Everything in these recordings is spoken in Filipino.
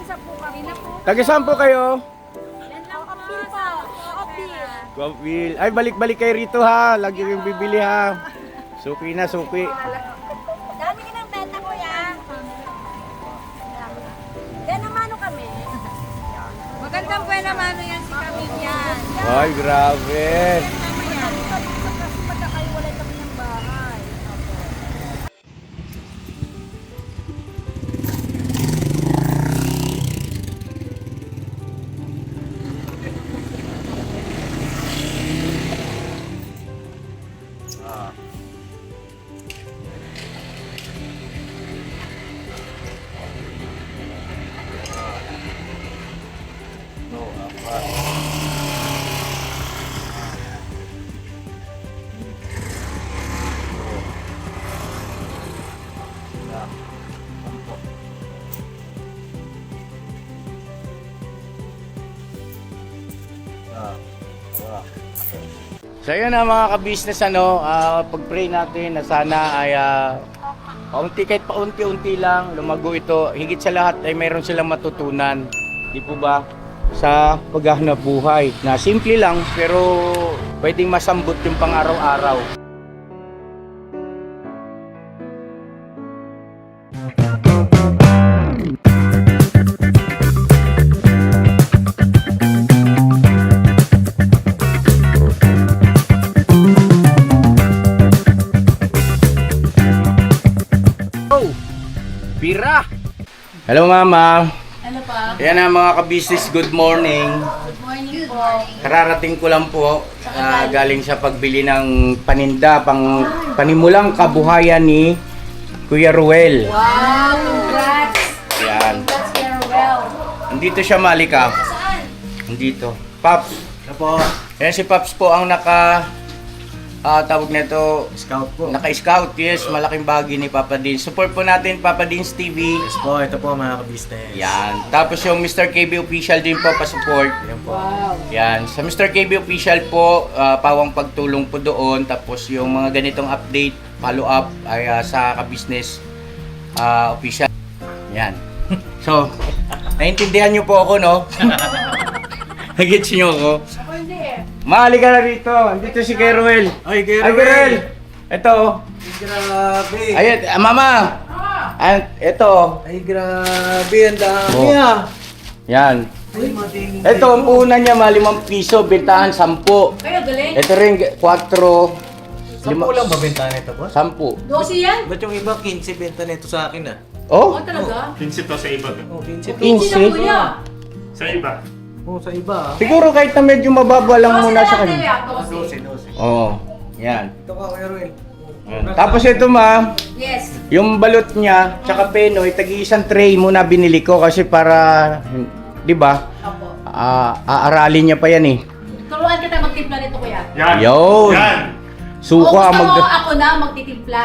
Isa po kami na po. Taga saan po kayo? Yan lang kapil pa. Kapil. Guapil. Ay, balik-balik kayo rito ha. Lagi kayong bibili ha. Suki na, suki. Dami ka ng benta ko yan. Yan naman kami. Magandang buena mano yan si Camille yan. Ay, grabe. Kasi magkakaiwalay kami ng bahay. So yun na mga ka-business, pag-pray natin na sana ay paunti kahit paunti-unti lang lumago ito. Higit sa lahat ay mayroon silang matutunan. Di po ba? Sa paghahanap buhay na simple lang pero pwedeng masambot yung pang-araw-araw. Bira! Hello mama! Ano pa? Yan ang mga ka-business, good morning. Good morning po. Kararating ko lang po galing sa pagbili ng paninda, panimulang kabuhayan ni Kuya Ruel. Wow! Congrats! Yan. Congrats, Kuya Ruel. Andito siya, Malika. Saan? Andito. Paps. Apo, Yan si Paps po ang tawag nito, scout po. naka-scout. Yes, malaking bagay ni Papa Dins. Support po natin Papa Dins TV. Yes po, ito po mga ka-business. Yan. Tapos yung Mr. KB Official din po pa-support. Yan po. Wow! Yan. Sa Mr. KB Official po, pawang pagtulong po doon. Tapos yung mga ganitong update, follow-up ay sa ka-business official. Yan. So, naintindihan niyo po ako, no? Nagets niyo ako? Ako hindi eh. Mahali ka na rito. Andito si Keruel. Ay, Ay, Keruel! Ito. Grabe. Ayun, mama. Ito. Ay, grabe. Ang dami Oh. ah. Yan. Ay, matingin. Ito, ang puhunan niya, 5 piso. Bintahan, 10. Kayo, galing? Ito rin, 4. 10 lang ba benta nito, boss? 10. 12 yan? Ba't yung iba 15 benta nito sa akin ah? Oh? Oo, talaga? 15 to sa iba to. Oh, 15 to. 15. Sino kuya? Sa iba. Oh, sa iba ah. Siguro kahit na medyo mababa lang 12 muna na sa lang, kanya. kuya, 12. 12. Oo. Yan. Ito ka, Kuya Ruel. Yan. Tapos ito ma, Yes. yung balot niya, tsaka penoy, tagi-isang tray muna binili ko kasi para, di ba, Opo. aaralin niya pa yan eh. Turuan kita magtimpla nito, kuya. Yan. Yun. Yan. Kung Suka gusto mo mag... ako na magtitimpla,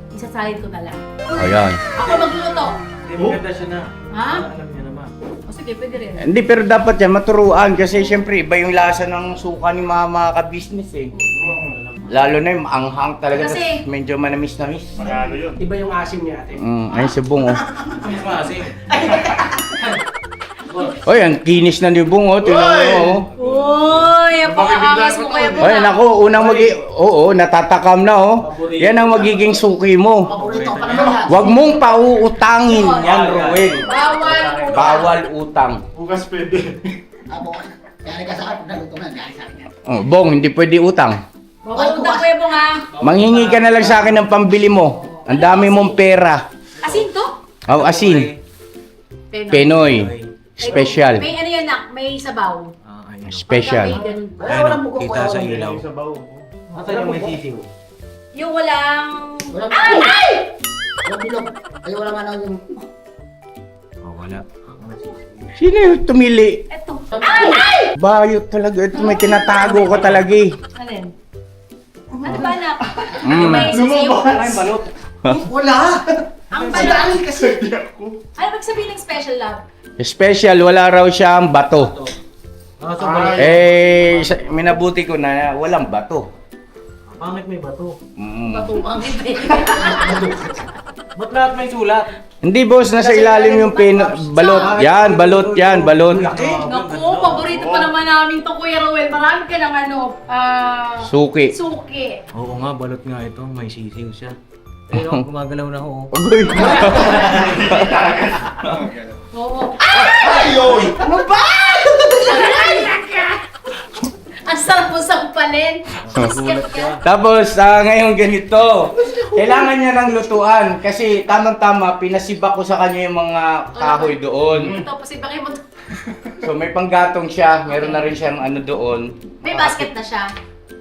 isasalin ko na lang. Ayan. Ako magluluto. Hindi, maganda siya na. Ha? Alam niya naman. O sige, pwede rin. Hindi, pero dapat yan maturuan kasi syempre iba yung lasa ng suka ni mama ka-business eh. Lalo na yung anghang talaga, Kasi- tas medyo manamis-namis. Manalo yun. Iba yung asim niya ate. Ayun si Bung oh. Mas maasim. Oy, ang kinis na ni Bung oh, tingnan mo oh. Uy, ang pang-aangas mo kaya Oy, naku, unang natatakam na oh. Yan ang magiging suki mo. Paborito ko pa naman yan. Huwag mong pauutangin yan, Ruel. Bawal. Bawal utang. Bukas pwede. Oh, Bong, hindi pwede utang. Bawal utang kuya Bong ha. Manghingi ka na lang sa akin ng pambili mo. Ang dami mong pera. Asin to? Oh, asin. Penoy. Special. May ano yan nak, may sabaw. Ah, ayun. Special. Pagka may ganun. Ayun, kita sa ilaw. Sa bawo. Ata yung may sisiw. Yung walang... Ay! Ay! Walang bilog. Ay, wala nga lang yung... Oh, wala. Sino yung tumili? Eto. Ay! Bayot talaga. Ito may tinatago ka talaga eh. Alin? Ano ba anak? Mm. May sisiyo? Ay, balot. Wala! Ang pala. kasi. Hindi ako. Ano bang sabihin ng special love? Special, wala raw siyang bato. Ah, so balot. Minabuti ko na walang bato. Pangit may bato. Mm. Bato ang Ba't lahat may sulat? Hindi boss, nasa ilalim yung balot. Yan, balot yan, balot. Naku, paborito pa naman namin to, Kuya Ruel. Marami ka ng Suki. suki. Oo nga, balot nga ito. May sisiw siya. Pero gumagalaw na ako. Agoy. Oo. Ano ba? Ang sarap mo sampalin. Biscuit ka. Tapos, ngayon ganito. Kailangan niya ng lutuan kasi tamang-tama, pinasiba ko sa kanya yung mga kahoy doon. Ito, pasibakin mo. So may panggatong siya, meron na rin siyang ano doon. May basket na siya.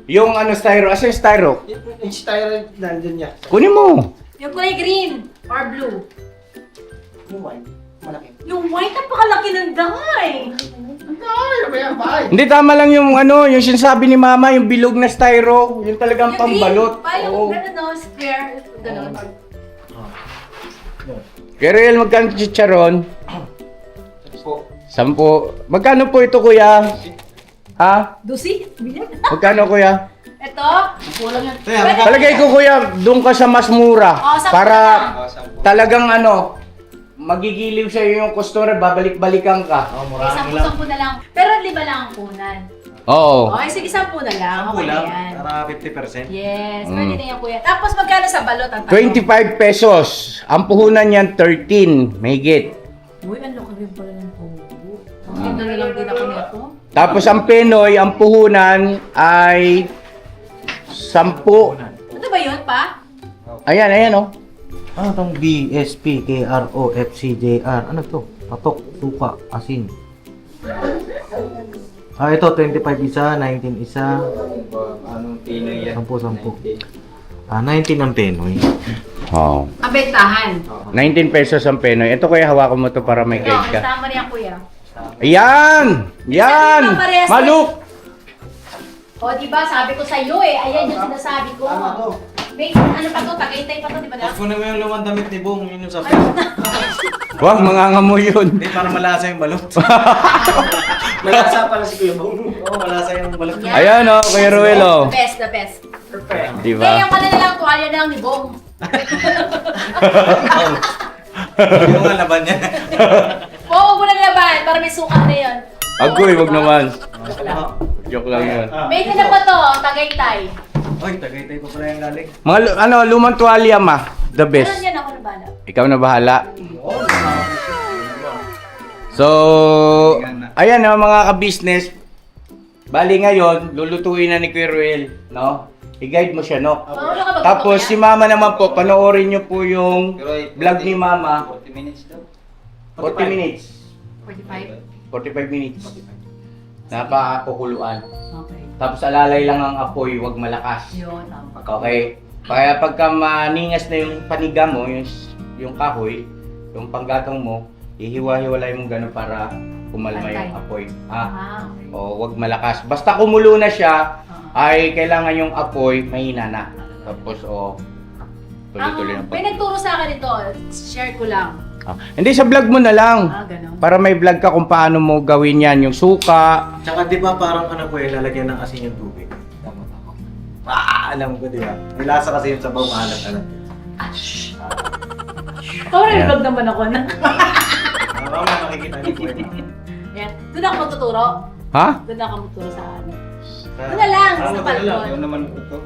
Yung ano styro, asa yung styro? Yung style nandun niya. Kunin mo. Yung kulay green or blue. Yung wine. Malaki. Yung white, napakalaki ng dangay. Ay, ano ba yan, bay? Hindi, tama lang yung ano, yung sinasabi ni mama, yung bilog na styro, yung talagang Yung green, pambalot. pa yung Oo. gano'n, no, square, gano'n. Pero yung magkano chicharon? Po. 10. Magkano po ito kuya? Ha? Dusi? Bilan? Magkano kuya? Ito? Kulang yan. Palagay ko kuya, doon ka sa mas mura. Oh, 10 Para lang. talagang ano, magigiliw sa'yo yung customer, babalik-balikan ka. Oh, Okay, 10 na lang. Pero 5 lang ang punan. Oo. Okay, sige, 10 na lang. Sampu Okay na lang. yan. Para 50%. Yes, pwede na yan, kuya. Tapos magkano sa balot ang tanong? 25 pesos. Ang puhunan niyan 13, mahigit. Uy, ang laki rin pala ng puno. Ang ganda na lang din ako nito. Tapos ang Penoy, ang puhunan ay 10. Ano ba yun, pa? Ayan, ayan oh. Ano tong B, S, P, K, R, O, F, C, J, R? Ano to? Patok, suka, asin. Ito, 25 isa, 19 isa, Anong Pinoy 10, 10. 19 ang Penoy. Oh. Ang bentahan. 19 pesos ang Penoy. Ito kuya, hawakan mo to para may Ikaw, guide ka. kasama niya, kuya. Ayan! Yan! Sabi mo, parehas Maluk! O, diba, sabi ko sa'yo eh. Ayan yung sinasabi ko. May, ano pa to, tagaytay pa to, di ba na? Kunin mo yung lumang damit ni Bong, yun yung sabi. Wag, mangangamoy yun. Hindi, para malasa yung balot. Malasa pala si Kuya Bong. Oo, malasa yung balot. Yan. Ayan oh, Kuya Ruel oh. The best, the best. Perfect. Di Kaya ba? yung pala na lang, tuwalya na lang ni Bong. Yung nga laban niya. Oo, huwag mo na laban, para may sukat na yun. Agoy, wag naman. Joke lang. Joke lang yun. May na pa to, tagaytay. Oy, tagaytay pa pala yung galing. Mga lumang tuwalya ma. The best. Meron yan ako na bala. Ikaw na bahala. So, ayan oh, mga ka-business. Bali ngayon, lulutuin na ni Kuya Ruel, no? I-guide mo siya, no? Marunong ka magluto, Tapos kuya? si Mama naman po, panoorin niyo po yung vlog ni Mama. 40 minutes daw. 40 minutes. 45? 45 minutes. Napakukuluan. Okay. Tapos alalay lang ang apoy, wag malakas. Yun, tama. Okay? Kaya pagka maningas na yung paniga mo, yung kahoy, yung panggatong mo, ihiwa-hiwalay mo gano'n para kumalma yung apoy. Ah, okay. O, wag malakas. Basta kumulo na siya, ay kailangan yung apoy mahina na. Tapos, tuloy-tuloy na May nagturo sa akin ito, share ko lang. Hindi, sa vlog mo na lang. Ganun. Para may vlog ka kung paano mo gawin yan, yung suka. Tsaka di ba parang ano po lalagyan ng asin yung tubig. Tama. Alam ko di ba? May lasa kasi yung sabaw maalat-alat. Sorry, vlog naman ako na. Mama, nakikita niyo po yun. Yan. Doon ako magtuturo. Ha? Doon ako magtuturo sa ano. Doon na lang, sa balkon. Yun naman ito.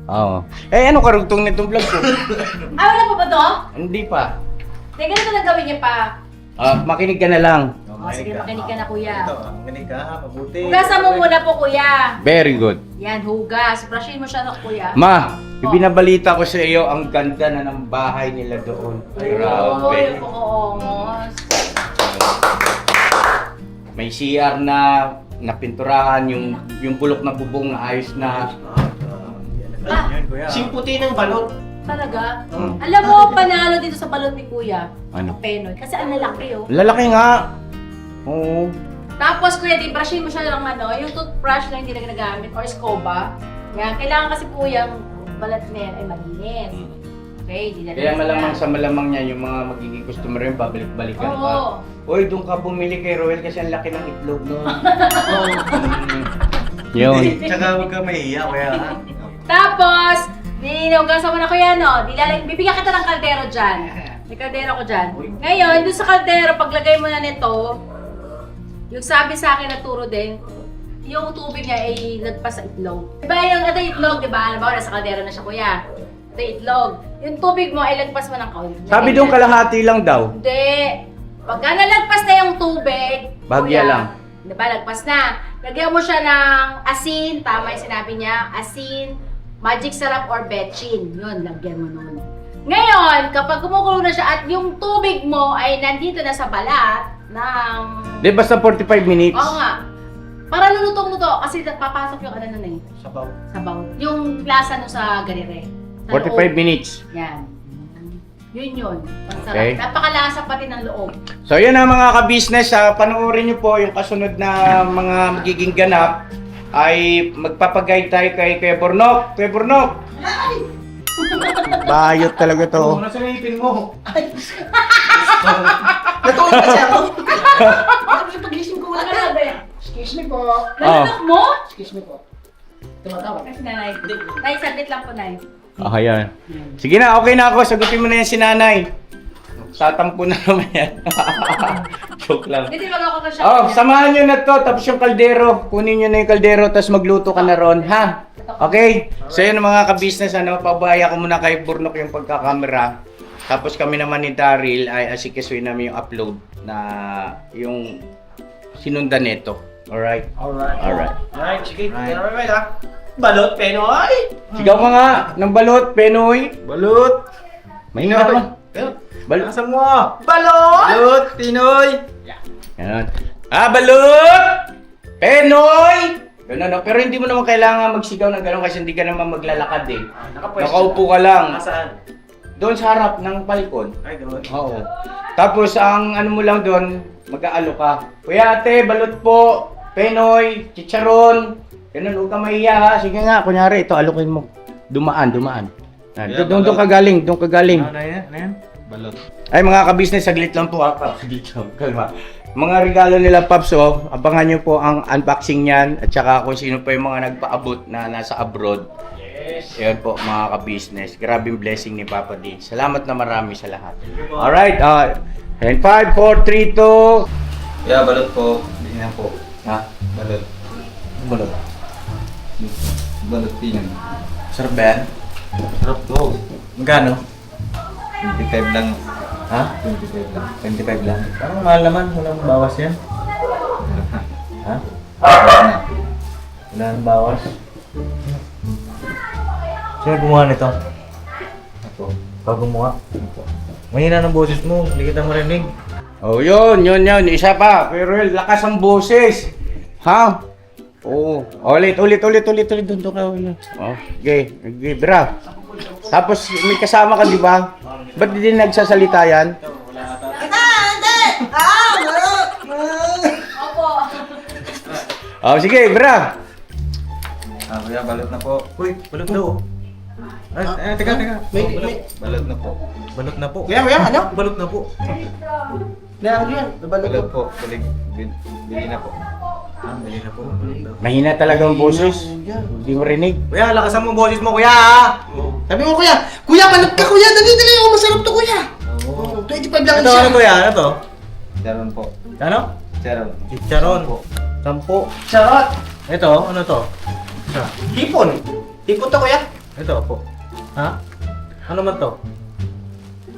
Oo. Eh, ano karugtong nitong vlog ko? Ah, wala pa ba to? Hindi pa. Teka, ganito lang gawin niya pa. Makinig ka na lang. Oh, sige, makinig ka na, kuya. Ito, makinig ka ha, mabuti. Hugasan mo muna po, kuya. Very good. Yan, hugas. Brushin mo siya, kuya. Ma, ibinabalita ko sa iyo ang ganda na ng bahay nila doon. Uy, Grabe. oo. May CR na napinturahan, yung bulok na bubong na ayos na. Yun, kuya. Simputi ng balot. Talaga? Alam mo, panalo dito sa balot ni kuya. Ano? Ang Penoy. Kasi ang lalaki, oh. Lalaki nga. Oo. Tapos, kuya, di brushin mo siya lang yung toothbrush na hindi na ginagamit or scoba. Yan, kailangan kasi kuya, ang balat na yan ay malinis. Okay, di na Kaya malamang sa malamang niya, yung mga magiging customer yung babalik-balikan ka. Oo. Uy, doon ka bumili kay Roel kasi ang laki ng itlog noon. Yun. Tsaka huwag ka mahihiya, kuya ha. Tapos, Dinugasan mo na kuya, no? Bibigyan kita ng kaldero dyan. May kaldero ko dyan. Ngayon, doon sa kaldero, paglagay mo na nito, yung sabi sa akin na turo din, yung tubig niya ay nagpas sa itlog. Diba yung ito itlog, diba? Alam mo, nasa kaldero na siya kuya. Ito yung itlog. Yung tubig mo ay lagpas mo ng kaunti. Sabi doon kalahati lang daw. Hindi. Pagka nalagpas na yung tubig, Bagya kuya, lang. Diba, lagpas na. Lagyan mo siya ng asin, tama yung sinabi niya, asin, magic sarap or betchin. Yun, lagyan mo nun. Ngayon, kapag kumukulo na siya at yung tubig mo ay nandito na sa balat ng... Di basta 45 minutes. Oo nga. Para lulutong-luto kasi papasok yung ano nun eh. Sabaw. Sabaw. Yung lasa nun sa ganire. Sa 45 loob. minutes. Yan. Yun. Masarap. Okay. Napakalasa pati ng loob. So yan na mga ka-business, panoorin nyo po yung kasunod na mga magiging ganap ay magpapagay tayo kay Kuya Bornok. Kuya Bornok! Bayot talaga to. Oo, nasa ngipin mo. Natuwa kasi ako. Kasi pagising ko Ano wala. na ba? Excuse me po. Nalunok mo? Excuse me po. Tumatawa. Kasi nanay. Nay, saglit lang po, Nay. Ah, yan. Sige na, okay na ako. Sagutin mo na yan si nanay. Tatampo na naman yan. Joke lang. Hindi, wag ako ka-shop. Oh, samahan nyo na to. Tapos yung kaldero. Kunin nyo na yung kaldero. Tapos magluto ka na ron. Ha? Okay? So yun mga ka-business. Pabaya ko muna kay Bornok yung pagkakamera. Tapos kami naman ni Daryl ay asikasuin namin yung upload na yung sinundan nito. Alright? Alright. Alright, sige. Alright, ha? Balot, Penoy! Sigaw ka nga ng balot, Penoy. Balot! May nga naman. Balot. Asan mo? Balot! Balot, Pinoy! Yan. Balot! Penoy! Ganun, no? Pero hindi mo naman kailangan magsigaw ng gano'n kasi hindi ka naman maglalakad eh. Nakaupo ka lang. Nasaan? Doon sa harap ng balkon. Ay, doon. Oo. Tapos ang ano mo lang doon, mag-aalo ka. Kuya ate, balot po. Penoy, chicharon. Ganun, huwag ka mahiya ha. Sige nga, kunyari, ito alukin mo. Dumaan. Yeah, Doon ka galing. Ano yan? Balot. Ay mga ka-business, saglit lang po ha. Saglit lang, kalma. Mga regalo nila Paps, abangan nyo po ang unboxing niyan at saka kung sino pa yung mga nagpaabot na nasa abroad. Yes. Yan po mga ka-business. Grabing blessing ni Papa D. Salamat na marami sa lahat. Alright, and 5, 4, 3, 2. Yeah, balot po. Hindi na po. Ha? Balot. Balot. Balot pinang. Sarap ba yan? Sarap to. Magkano? 25 lang. Ha? 25 lang. 25 lang. Parang mahal naman. Walang bawas yan. Ha? Wala nang bawas. Sino gumawa nito? Ako. Ikaw gumawa? Ako. Mahina ng boses mo. Hindi kita marinig. Oh, yun. Isa pa. Pero lakas ang boses. Ha? Oo. Ulit. Doon ka. Oh, okay. Bra. Tapos may kasama ka, di ba? Ba't di nagsasalita yan? Opo. Oh, sige, bra. Kuya, balot na po. Uy, balot na oh. Ay, teka. Balot na po. Balot na po. Kuya, ano? Balot na po. Ano yan? Nabalot Balot ko. po. Bili na po. Bili na po. Mahina talaga ang boses. Hindi mo rinig. Kuya, lakasan mo ang boses mo, kuya! Sabi mo kuya, kuya balot ka kuya, dali. Oh, masarap to kuya. Oo. 25 lang Ano, siya. ano kuya? Ano to? Charon po. Ano? Charon. Chicharon. Sampo. Charot. Ito, ano to? Isa. Hipon. Hipon to kuya. Ito po. Ha? Ano man to?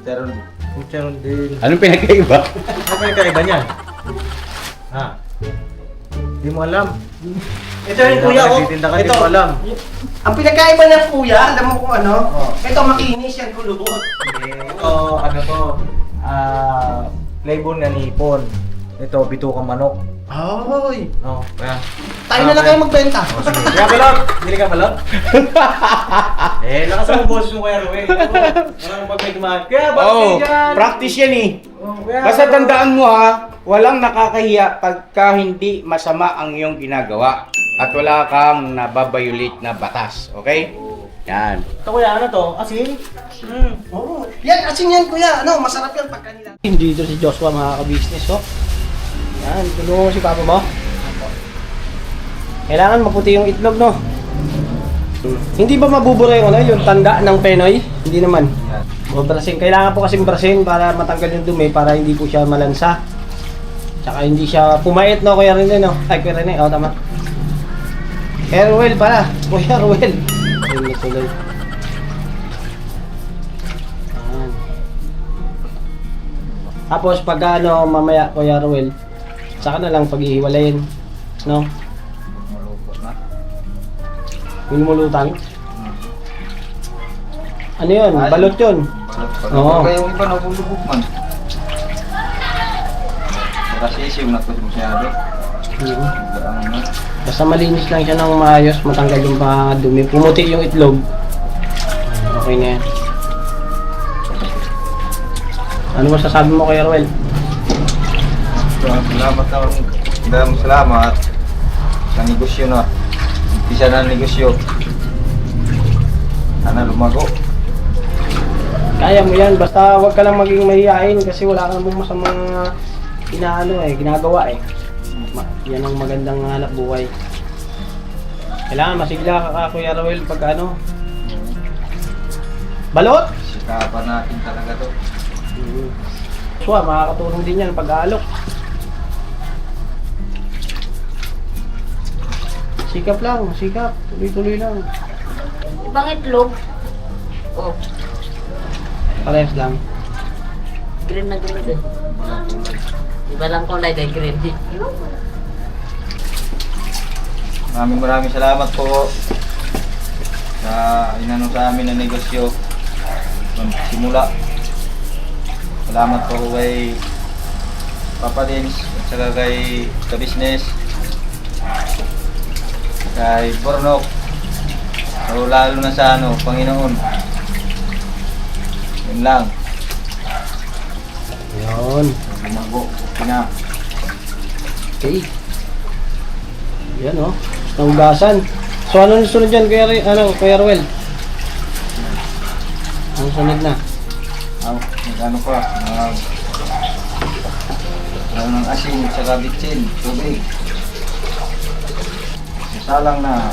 Charon. Chicharon din. Anong pinagkaiba? Ano pa yung kaiba niyan? Ha? Hindi mo alam. Ito yung kuya oh. Nagtitinda ka, di mo alam. Ang pinagkaiba ng kuya, alam mo kung ano? Ito makinis yan, kulubot. Ito, ano to? Flavor na nipon. Ito, bitukang manok. Ay. Oh, kaya. Tayo na lang kayo magbenta. Oh, sige. Kaya balot! Bili ka balot? Lakas mo boses mo kaya Ruel. Wala nang pagmigmaan. Kaya balot Oh, kayo dyan! practice yan eh. Oh, kaya Basta balot. tandaan mo ha, walang nakakahiya pagka hindi masama ang iyong ginagawa at wala kang nababayulate na batas. Okay? Yan. Ito kuya, ano to? Asin? Oo. Yan, asin yan kuya. Ano, masarap yan pagka nila. Dito si Joshua mga ka-business oh. Yan, tulungan mo si papa mo. Kailangan maputi yung itlog no. Hindi ba mabubura yung yung tanda ng Penoy? Hindi naman. Brasin. Kailangan po kasing brasin para matanggal yung dumi para hindi po siya malansa. Tsaka hindi siya pumait, no? Kuya Rene, no? Ay, Kuya Rene, tama. Kuya Ruel pala. Kuya Ruel. Ayun, natuloy. Ayan. Tapos pag mamaya, Kuya Ruel, saka na lang pag-ihiwalayin, no? Malupot na. Minumulutan. Ano yun? Balot yun. Balot pa. Oo. Kaya yung iba nabulubog man. Kasi isiw na po masyado. Ang na. Basta malinis lang siya ng maayos, matanggal yung mga dumi. Pumuti yung itlog. Okay na yan. Ano masasabi mo kay Ruel? Salamat sa negosyo na. Umpisa na negosyo. Sana lumago. Kaya mo yan, basta wag ka lang maging mahihain kasi wala ka namang masamang ginagawa eh. Yan ang magandang hanap buhay. Kailangan masigla ka, Kuya Ruel, pag balot? Sikapan natin talaga to. So, makakatulong din yan pag-aalok. Sikap lang, sikap. Tuloy-tuloy lang. Ibang itlog. Oh, Parehas lang. green na green din. Iba lang kulay dahil green. Maraming salamat po sa inano sa amin na negosyo. Simula. Salamat po kay Papa Dins at saka kay ka-business. Kay Bornok. So, lalo na sa Panginoon. Yun lang. Yun. Lumago. Pina. Okay. Yan oh. Nahugasan. So ano yung sunod dyan, Kuya Ruel? Ang sunod na? Ano pa? Ano ng asin, saka bitsin, tubig. Salang na.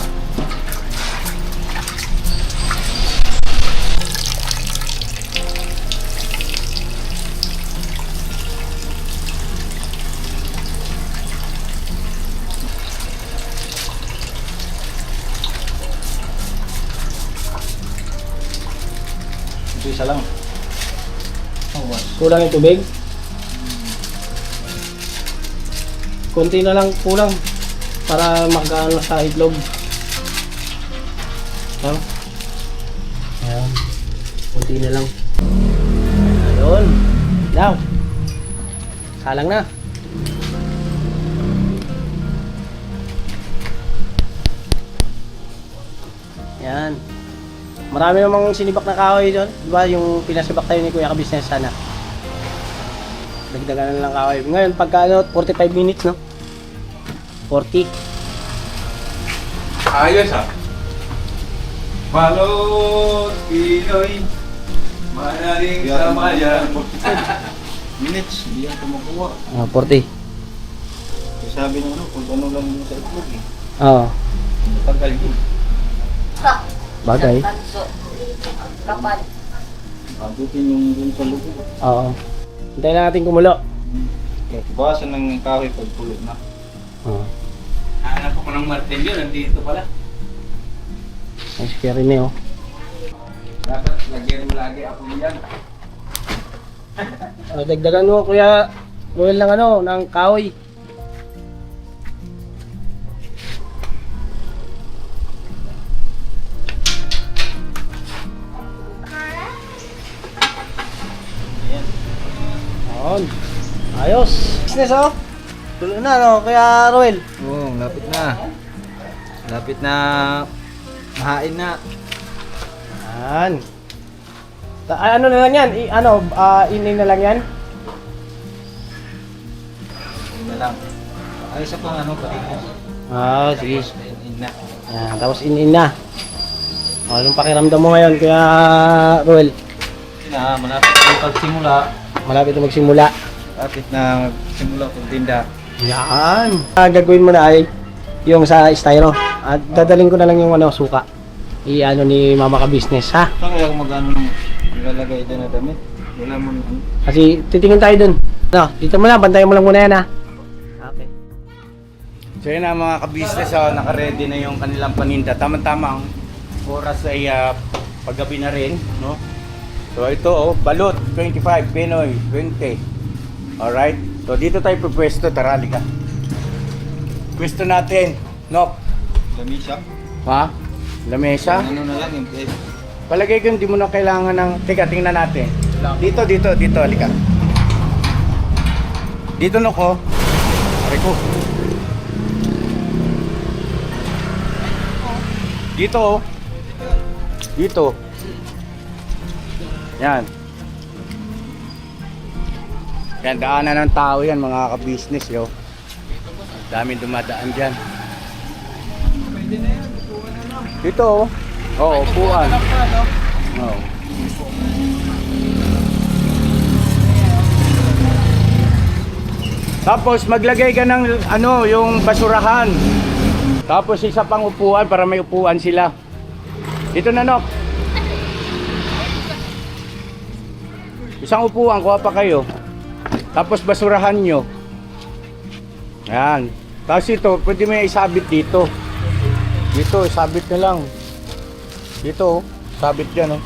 Ito isa lang. Kulang yung tubig? Kunti na lang kulang para magkaano sa itlog. Ayan. Ayan. Kunti na lang. Ayun. Now. Salang na. Ayan. Marami namang sinibak na kahoy doon. Di ba yung pinasibak tayo ni Kuya ka-business sana. Dagdagan na lang kahoy. Ngayon pagka 45 minutes no? 40. Ayos ah. Balot Pinoy. Manaling samayan. Minutes, hindi yan kumakuha. 40. Sabi ng kung ano lang yung sa itlog eh. Oo. Tagal yun. Bagay. Kapal. Abutin yung dun sa lugo. Oo. Hintayin na natin kumulo. Bawasan ng kahoy pag pulot na. Oo. Hanap ko ng martilyo, nandito pala. Ang scary na oh. Dapat lagyan mo lagi ako yan. Dagdagan mo Kuya Ruel ng ng kahoy. Ayan. Ayos. Business oh. Tuloy na Kuya Ruel. Oo, lapit na. Lapit na mahain na. Yan. Ano na lang yan? Inin na lang yan? Yun na lang. Ay, isa pang patingin. Sige. Yun na. Yan, tapos in na. Anong pakiramdam mo ngayon, Kuya Ruel? Yun na, malapit na pagsimula. Malapit na magsimula. Lapit na magsimula pagtinda. Yan. Gagawin mo na ay yung sa styro. At dadaling ko na lang yung suka. i-ano ni mama ka business, ha? Saan kaya kung magkano nung nilalagay dyan na damit? Wala mo naman. Kasi titingin tayo dun. No, dito mo na, bantayan mo lang muna yan, ha? Okay. So yun na mga ka-business, naka-ready na yung kanilang paninda. Tama-tama ang oras ay paggabi na rin, no? So ito, balot, 25, Pinoy, 20. Alright? So dito tayo pupwesto, tara, liga. Pwesto natin, Nok. Lamisa? Ha? Lamesa? Ano na lang yung plate. Palagay ko hindi mo na kailangan ng... Teka, tingnan natin. Dito, halika. Dito, Nok, oh. Pare ko. Dito, oh. Dito. Yan. Yan, daanan ng tao yan, mga ka-business, yo. Daming dumadaan dyan. Dito, oh. Oo, upuan. Oo. Tapos maglagay ka ng ano, yung basurahan. Tapos isa pang upuan para may upuan sila. Dito na, Nok. Isang upuan, kuha pa kayo. Tapos basurahan nyo. Ayan. Tapos ito, pwede mo isabit dito. Dito, sabit na lang. Dito, sabit dyan, oh.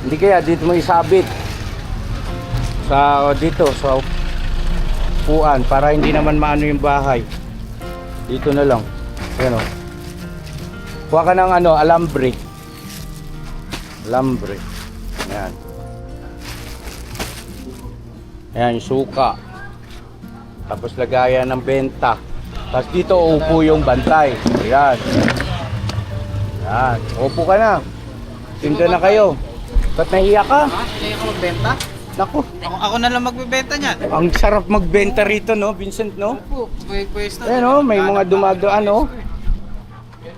Hindi kaya, dito mo isabit. Dito, sa upuan, para hindi naman maano yung bahay. Dito na lang. Ayan, oh. Kuha ka ng ano, alambre. Alambre. Ayan. Ayan, yung suka. Tapos lagayan ng benta. Tapos dito upo yung bantay. Ayan. Ayan. Upo ka na. Tinda na kayo. Ba't nahiya ka? Kaya ako magbenta? Naku. Ako na lang magbebenta niyan. Ang sarap magbenta rito, no, Vincent, no? Opo, pwesto. Ayan, no, may mga dumadaan, no?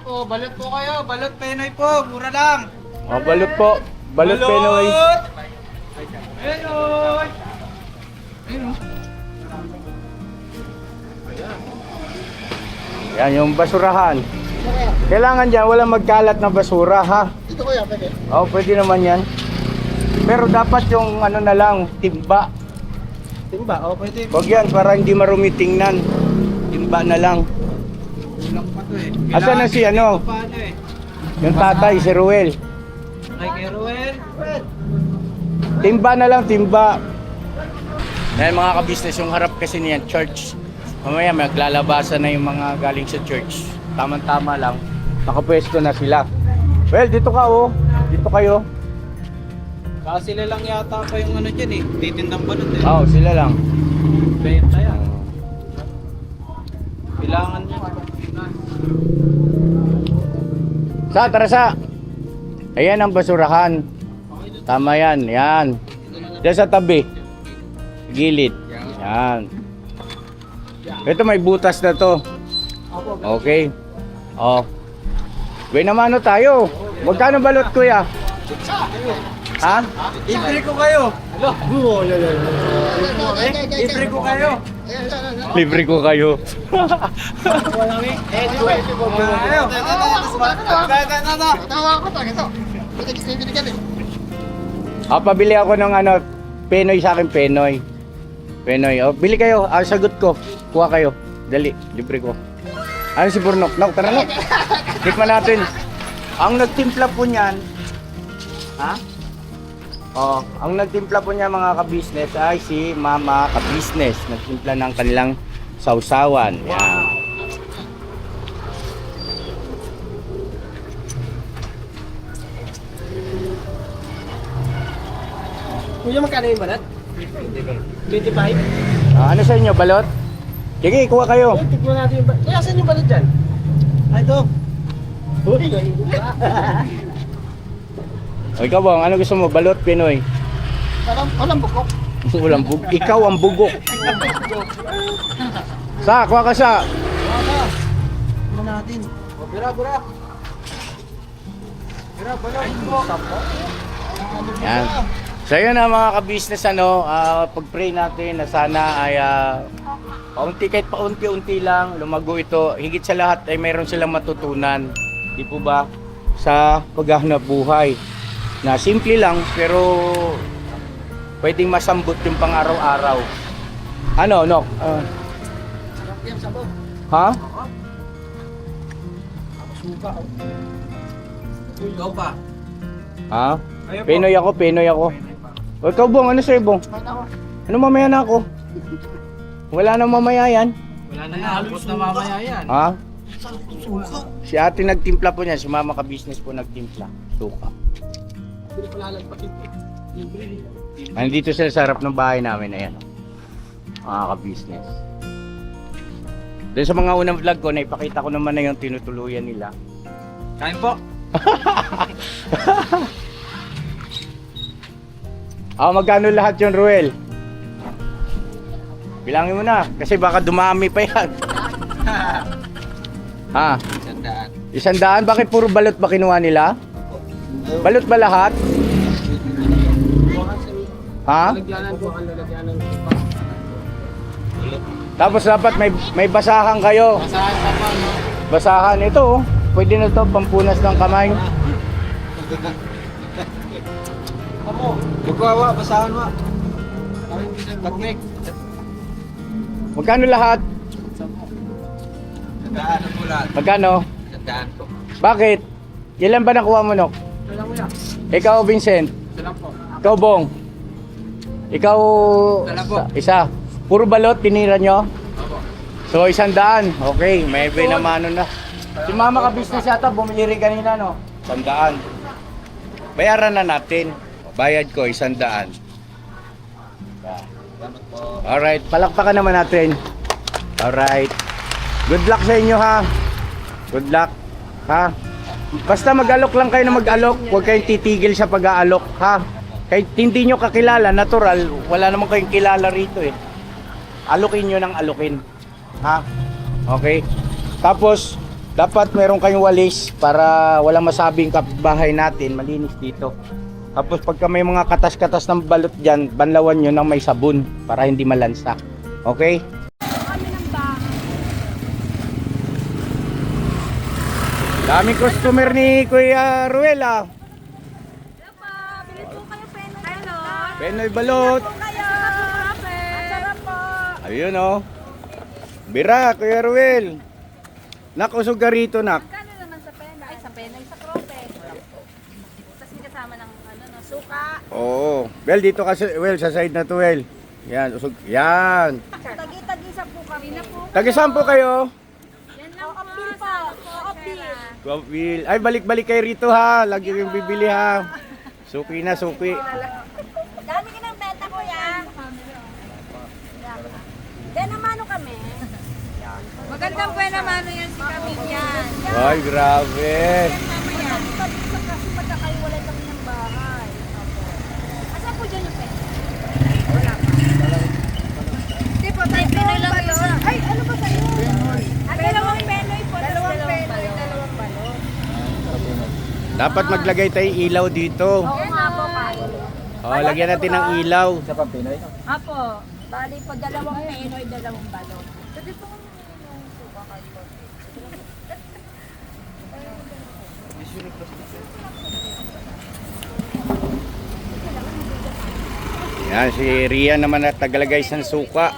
Oh, balot po kayo. Balot Penoy po. Mura lang. O, balot po. Balot Penoy. Penoy! Yan, yung basurahan. Kailangan dyan, walang magkalat na basura, ha? Dito kuya, pwede. Oo, pwede naman yan. Pero dapat yung ano na lang, timba. Timba, oh, pwede. Huwag yan, para hindi marumi tingnan. Timba na lang. Kulang pa to eh. Asan na si ano? Paano eh? Yung tatay, si Ruel. Ay, kay Ruel. Timba na lang, timba. Dahil mga kabisnes, yung harap kasi niyan, church. Mamaya maglalabasan na yung mga galing sa church. Tama-tama lang. Nakapwesto na sila. Well, dito ka, oh. Dito kayo. Baka sila lang yata pa yung ano dyan eh. Titindang balot eh. Oo, sila lang. Benta yan. Kailangan niya. Tara sa. Ayan ang basurahan. Tama yan, yan. Diyan sa tabi. Gilid. Yan. Ito may butas na to. Okay. Oh. Gawin naman tayo. Magkano balot, kuya? Ha? Libre ko kayo. Libre ko kayo. Libre ko kayo. Pabili ako ng ano, Penoy sa akin, Penoy. Penoy. Oh, bili kayo. Sagot ko. Kuha kayo. Dali, libre ko. Ano si Burnok? Nok, tara Nok. Tikman natin. Ang nagtimpla po niyan, ha? Oh, ang nagtimpla po niya mga ka-business ay si Mama ka-business. Nagtimpla ng kanilang sausawan. Yan. Kuya, magkano yung balat? 25? Ano sa inyo, balot? Sige, kuha kayo. Eh, tignan natin yung balat. Eh, asan yung balat dyan? Ito. Uy, O ikaw bang, ano gusto mo? Balot, Pinoy? walang bukok. Walang bugok. Ikaw ang bugok. Sa, kuha ka sa. Tignan natin. Bira. Bira, balot. Yan. So yun na mga ka-business, pag-pray natin na sana ay kahit paunti-unti lang lumago ito. Higit sa lahat ay mayroon silang matutunan. Di po ba? Sa paghahanap buhay. Na simple lang pero pwedeng masambot yung pang-araw-araw. Ano, Nok? Ha? Ikaw pa. Ha? Pinoy ako. O ikaw, Bong, ano sa'yo, Bong? Ano mamaya na ako? Wala na mamaya yan. Wala na yan. Halos na mamaya yan. Ha? Si ate nagtimpla po niya, si mama ka-business po nagtimpla. Suka. Nandito sila sa harap ng bahay namin, ayan. Mga ka-business. Doon sa mga unang vlog ko, naipakita ko naman na yung tinutuluyan nila. Kain po. Magkano lahat yun, Ruel? Bilangin mo na, kasi baka dumami pa yan. Ha? 100. Bakit puro balot ba kinuha nila? Balot ba lahat? Ha? Tapos dapat may basahan kayo. Basahan ito, oh. Pwede na to pampunas ng kamay. Magkawa, basahan mo. Pagnik. Magkano lahat? Sandaan po lahat. Magkano? Sandaan po. Bakit? Ilan ba nakuha mo, Nok? Wala mo yan. Ikaw, Vincent? Sandaan po. Ikaw, Bong? Ikaw, Dala po. isa. Puro balot, tinira nyo? So, 100. Okay, may binamano na. Si mama ka-business yata, bumili rin kanina, no? 100. Bayaran na natin. Bayad ko, 100. Alright, palakpakan naman natin. Alright. Good luck sa inyo, ha? Good luck. Ha? Basta mag-alok lang kayo na mag-alok. Huwag kayong titigil sa pag-aalok, ha? Kahit hindi nyo kakilala, natural, wala naman kayong kilala rito, eh. Alokin nyo ng alokin. Ha? Okay? Tapos, dapat meron kayong walis para walang masabing kapitbahay natin, malinis dito. Tapos pagka may mga katas-katas ng balot dyan, banlawan nyo ng may sabon para hindi malansa. Okay? Daming customer ni Kuya Ruel, ah. Penoy balot. Ayun, oh. Bira, Kuya Ruel. Nakusog ka rito, nak. Kano naman sa pena? Ay, sa pena, sa krope. Tapos may kasama ng suka. Oo. Well, dito kasi, well, sa side na to, well. Yan, usog. Yan. Tagi-tagisa po kami na po. Taga-saan po kayo? Yan lang po. Apil pa. Apil. Will. Ay, balik-balik kayo rito, ha. Lagi yung bibili, ha. Suki na, suki. Dami ka ng benta ko yan. Then namano kami. Magandang buwan naman yan si Camille yan. Ay, grabe. Kasi magkakaiwalay kami ng bahay. Asan po dyan yung pena? Wala pa. Hindi po, tayo Pinoy lang yun. Ay, ano ba sa'yo? Dalawang Pinoy po. Dalawang Pinoy, dalawang balon. Dapat maglagay tayong ilaw dito. Oo nga po, kayo. Oh, lagyan natin ng ilaw. Sa Pinoy? Apo, bali po dalawang Pinoy, dalawang balon. Pwede po Yan, si Rian naman at tagalagay ng suka.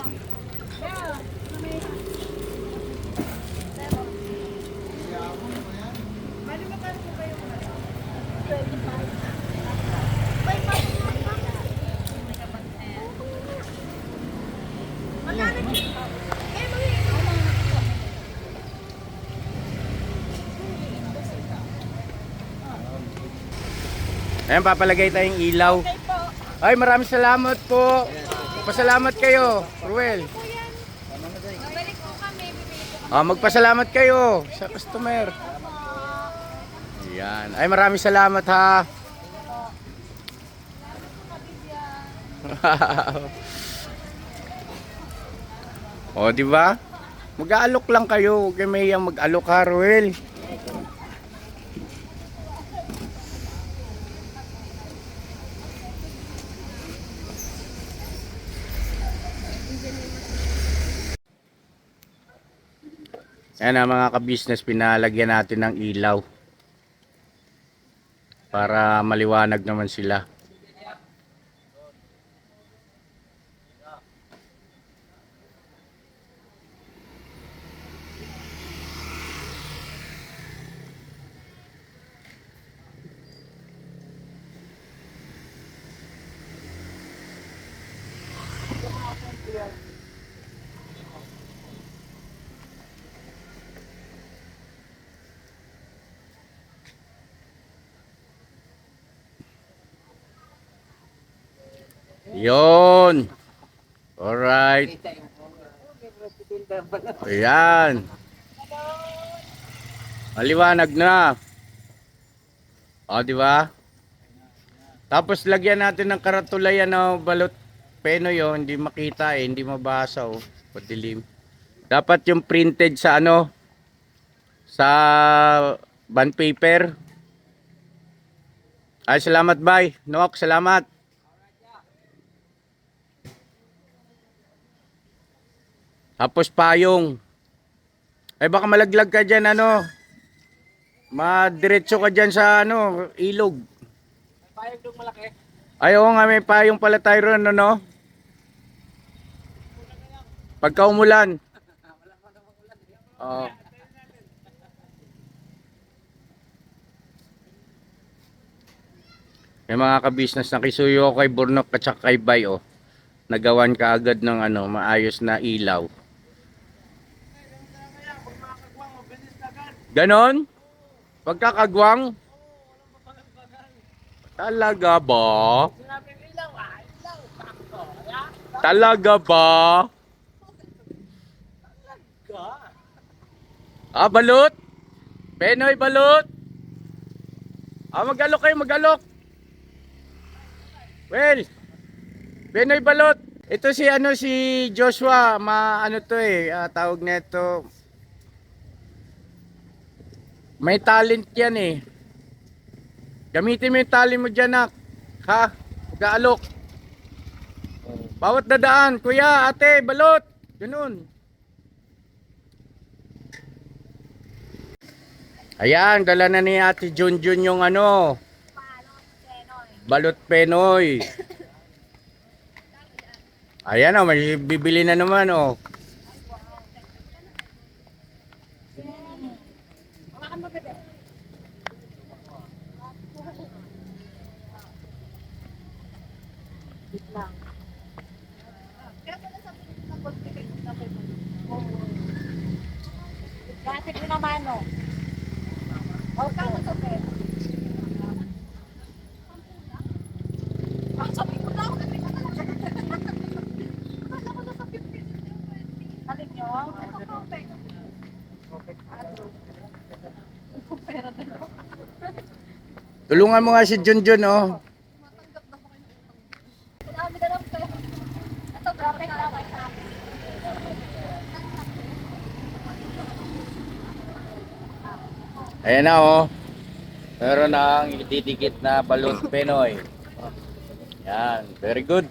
Ayan, papalagay tayong ilaw. Ay, maraming salamat po. Pasalamat kayo, Ruel. Balik po kami, bibili po. Magpasalamat kayo sa customer. Ayan. Ay, maraming salamat, ha. O, di ba? Mag-aalok lang kayo. Huwag kayo mahiyang mag-alok, ha, Ruel. Ayan na mga ka-business, pinalagyan natin ng ilaw. Para maliwanag naman sila. Yon. Alright. Ayan. Maliwanag na. O, di ba? Tapos lagyan natin ng karatula yan o balot peno yun, hindi makita eh, hindi mabasa oh, padilim. Dapat yung printed sa ano, sa bond paper. Ay, salamat bye. Nook, salamat. Tapos payong. Ay baka malaglag ka dyan ano. Madiretso ka dyan sa ano, ilog. Payag doon malaki. Ay oo nga, may payong pala tayo ron, ano? Pagka umulan. Oo. May mga ka-business na kisuyo ako kay Burnok at saka kay Bay, oh. Nagawan ka agad ng ano, maayos na ilaw. Ganon? Pagkakagwang? Talaga ba? Talaga ba? Ah, balot? Penoy, balot? Ah, mag-alok kayo, mag-alok. Well, Penoy, balot. Ito si ano, si Joshua, ano to eh, tawag nito. May talent yan eh. Gamitin mo yung talent mo dyan, nak. Ha? Mag-aalok. Bawat dadaan, kuya, ate, balot. Ganun. Ayan, dala na ni Ate Junjun yung ano. Balot penoy. Ayan oh, may bibili na naman oh. Dati ko naman, no? O, kamo to, pe? Sabi ko na, sabi ko na. Akala ko na sa 50. Alin nyo? Ito po, pe. Pera din ako. Tulungan mo nga si Junjun oh. Marami na lang, pe. Ito, grabe ka lang sa akin. Ayan na oh. Meron na ang ididikit na balot penoy. Yan, very good.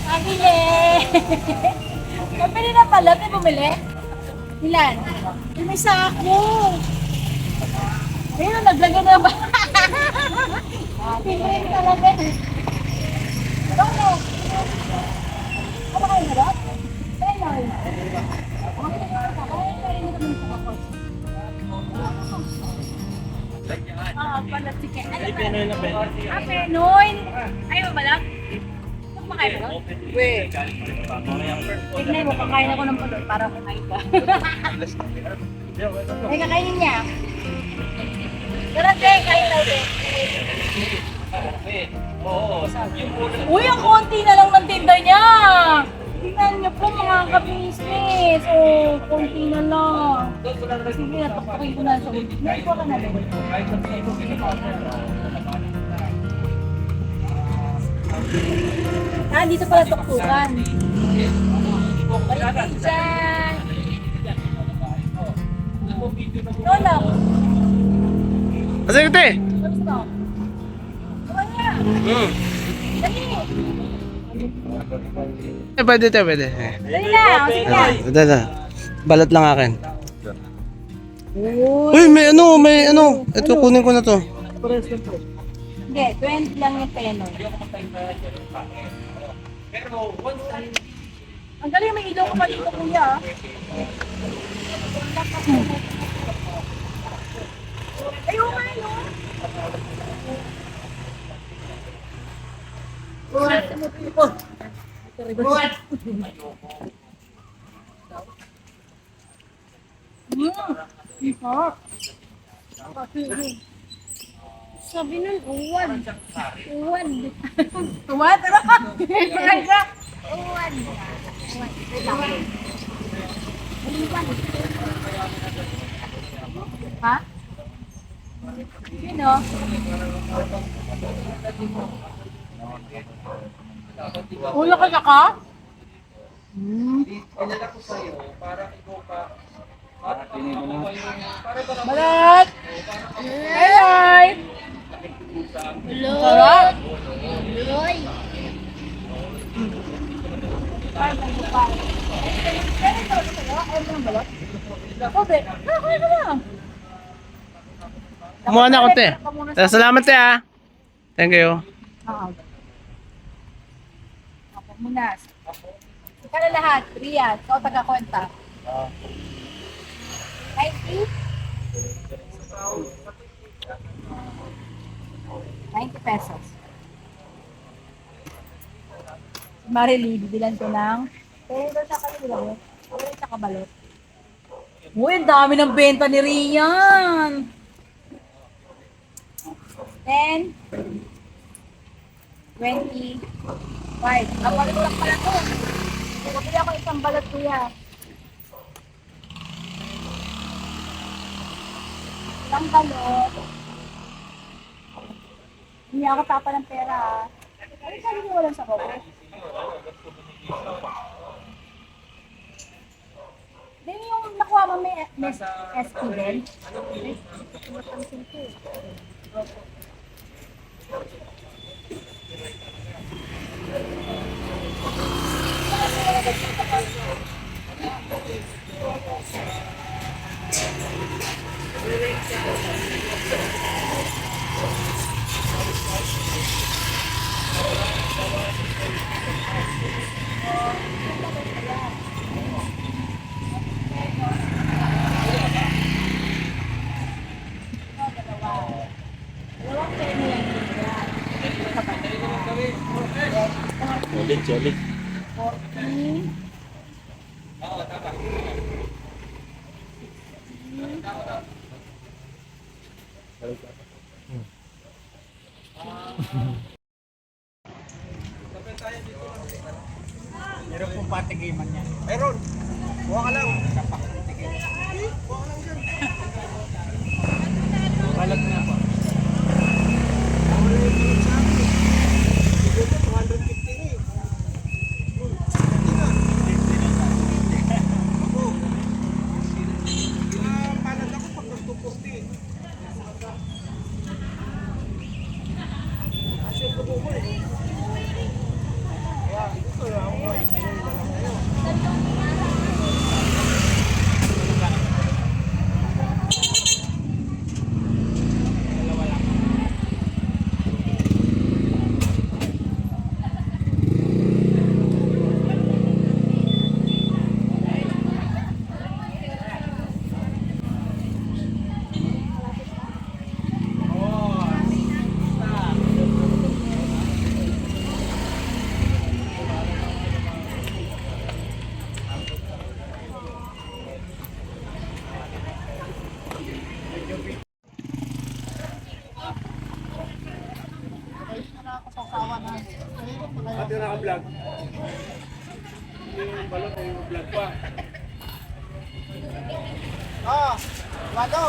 Pabili! Pabili na pala, may bumili? Ilan? May sako! Ayun, naglagay na ba? Pili talaga. Ano? Ano kayo na ba? Penoy. Pala sige. Ano ba? Penoy na Penoy. Ayaw ba lang? kumakain ka nun? Weh. Tignan mo, kakain ako ng balot para kumain ka. Ay, kakainin niya. Tara, te, kain natin. Uy, ang konti na lang ng tinda niya. Tingnan niyo po mga ka-business. Oh, konti na lang. Sige, natuktukin ko na sa ulit. Naipo ka na din. Ah, dito pala tuktukan. Balik dyan. Lola, Kasi ito tapos mo. Wala. Dali. Pwede ito, pwede. Dali na. O, sige na. Ito na. Balat lang akin. Uy, may ano. Ito, kunin ko na to. Hindi, 20 lang yung peno. Ang galing, may ilaw ka pa dito, kuya. Ayaw nga, no? Sabi nun, uwan. Uwan. What? Ano ka? Ano? Uwan. Ha? Sino? Ulo ka na ka? Balat! Hi! Sarap! Loy. Kobe, kaya ka lang. Kumuha na ako, te. Salamat, te, ah. Thank you. Ako muna. Ika na lahat. Rian, ikaw taga-kwenta. 90? 90 pesos. Si Marily, bibilan ko ng pero sa kanila, pero sa kabalot. Uy, ang dami ng benta ni Rian. 10, 20, 5. Ang balot lang pala to. Bumili ako isang balot, kuya. Isang balot. Hindi ako tapa ng pera, ha. Ano sabi mo walang sabaw? Then yung nakuha mo may SP din? Solid. 14. Meron pong patigiman niya. Meron. Buha ka lang. Balat na po. Pati naka-vlog. Yung balot ay vlog pa. Oh, walo.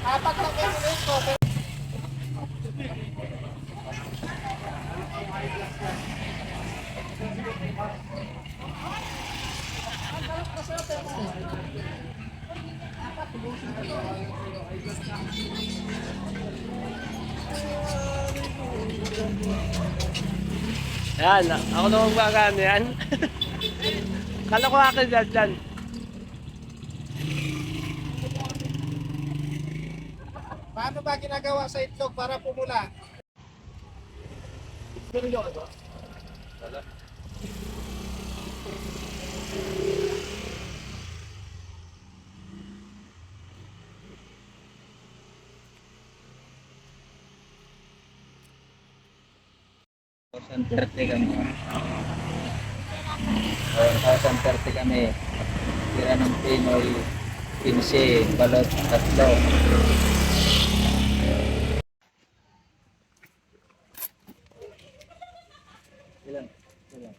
Apat lang kayo ko. Yan, ako na magbagaan yan. Kala ko akin dyan. Paano ba ginagawa sa itlog para pumula? kami. Tira ng Pinoy, 15, balot, 3. Ilan? Ilan?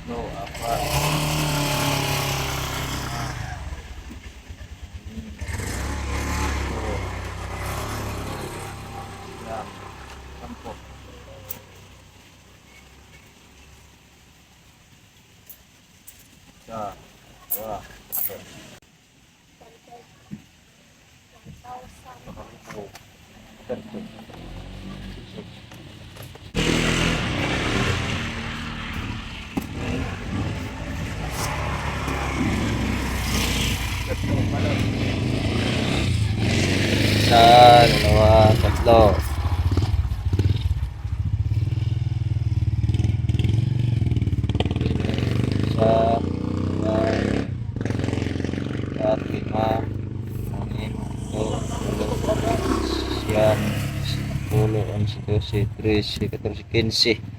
No, apa? Ya, 10. Ya, wah. Isa, dalawa, 3. Isa, 2, 4, 5, 6, 7, 8, 9, 10, 11, 12, 13, 14, 15.